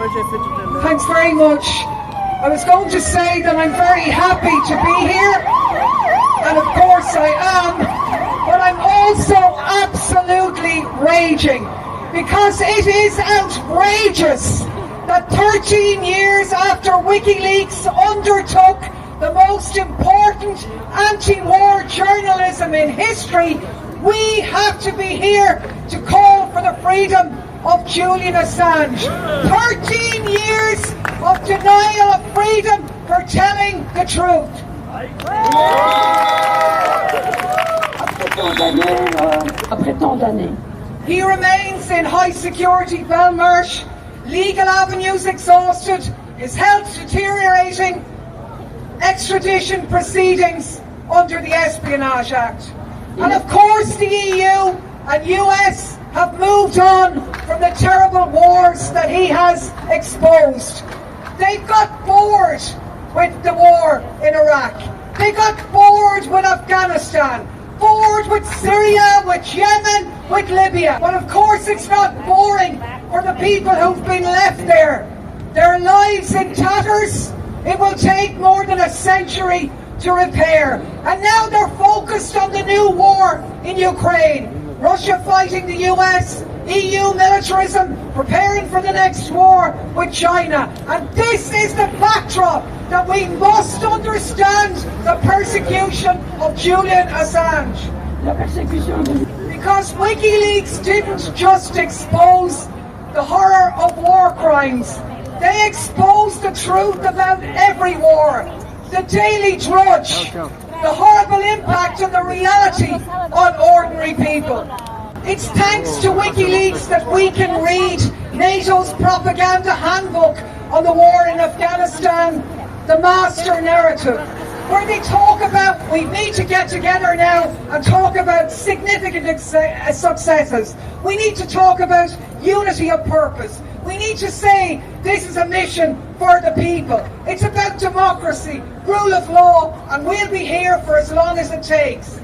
Thanks very much. I was going to say that I'm very happy to be here, and of course I am, but I'm also absolutely raging, because it is outrageous that 13 years after WikiLeaks undertook the most important anti-war journalism in history, we have to be here to call for the freedom of Julian Assange. 13 years of denial of freedom for telling the truth. Après tant d'années. He remains in high security Belmarsh, legal avenues exhausted, his health deteriorating, extradition proceedings under the Espionage Act. And of course the EU and US have moved on from the terrible wars that he has exposed. They've got bored with the war in Iraq. They got bored with Afghanistan, bored with Syria, with Yemen, with Libya. But of course it's not boring for the people who've been left there. Their lives in tatters. It will take more than a century to repair. And now they're focused on the new war in Ukraine. Russia fighting the US, EU militarism, preparing for the next war with China. And this is the backdrop that we must understand the persecution of Julian Assange. Because WikiLeaks didn't just expose the horror of war crimes. They exposed the truth about every war. The Daly drudge, the horrible impact and the reality on ordinary people. It's thanks to WikiLeaks that we can read NATO's propaganda handbook on the war in Afghanistan, the master narrative, where they talk about, we need to get together now and talk about significant successes. We need to talk about unity of purpose. We need to say this is a mission for the people. It's about democracy, rule of law, and we'll be here for as long as it takes.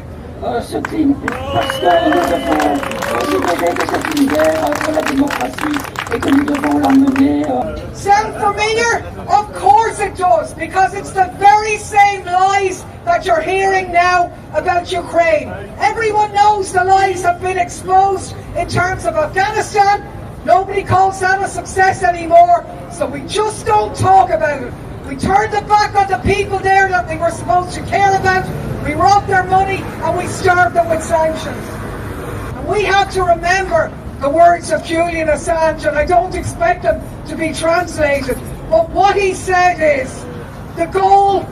Ce crime, parce que nous devons considérer que c'est une guerre pour la démocratie et que nous devons la mener. Sound familiar? Of course it does, because it's the very same lies that you're hearing now about Ukraine. Everyone knows the lies have been exposed in terms of Afghanistan. Nobody calls that a success anymore, so we just don't talk about it. We turned the back on the people there that we were supposed to care about, we robbed their money, and we starved them with sanctions. And we have to remember the words of Julian Assange, and I don't expect them to be translated, but what he said is, the goal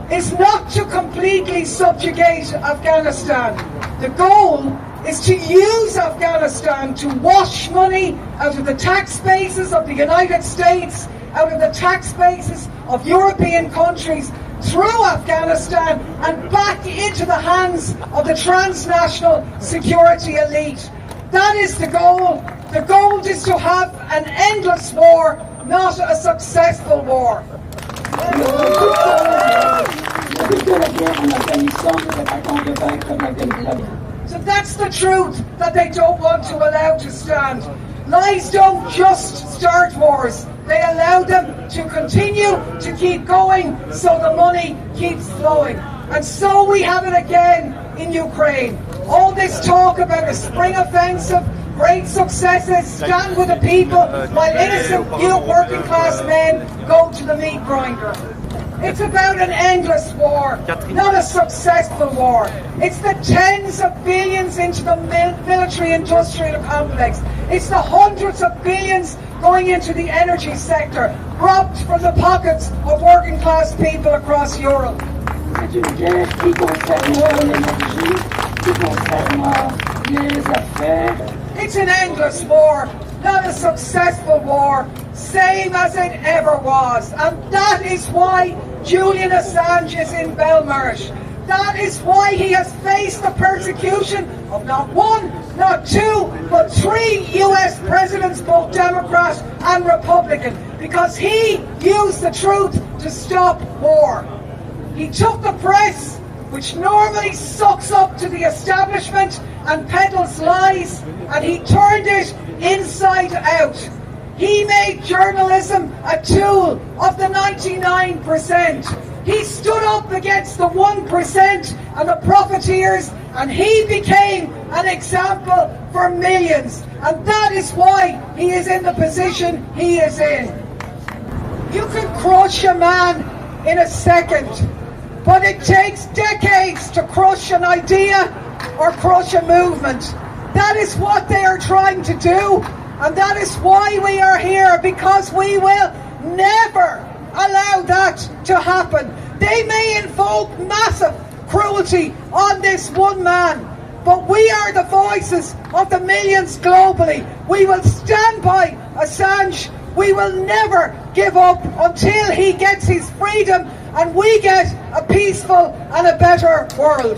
is not to completely subjugate Afghanistan. The goal is to use Afghanistan to wash money out of the tax bases of the United States, out of the tax bases of European countries, through Afghanistan and back into the hands of the transnational security elite. That is the goal. The goal is to have an endless war, not a successful war. So that's the truth that they don't want to allow to stand. Lies don't just start wars, they allow them to continue to keep going so the money keeps flowing. And so we have it again in Ukraine. All this talk about a spring offensive, great successes, stand with the people, while innocent working class men go to the meat grinder. It's about an endless war, not a successful war. It's the tens of billions into the military-industrial complex. It's the hundreds of billions going into the energy sector, robbed from the pockets of working-class people across Europe. C'est une guerre qui concerne l'énergie, qui concerne les affaires. It's an endless war, not a successful war, same as it ever was. And that is why Julian Assange is in Belmarsh. That is why he has faced the persecution of not one, not two, but 3 US presidents, both Democrat and Republican, because he used the truth to stop war. He took the press, which normally sucks up to the establishment and peddles lies, and he turned it inside out. He made journalism a tool of the 99%. He stood up against the 1% and the profiteers, and he became an example for millions. And that is why he is in the position he is in. You can crush a man in a second, but it takes decades to crush an idea or crush a movement. That is what they are trying to do, and that is why we are here, because we will never allow that to happen. They may invoke massive cruelty on this one man, but we are the voices of the millions globally. We will stand by Assange. We will never give up until he gets his freedom and we get a peaceful and a better world.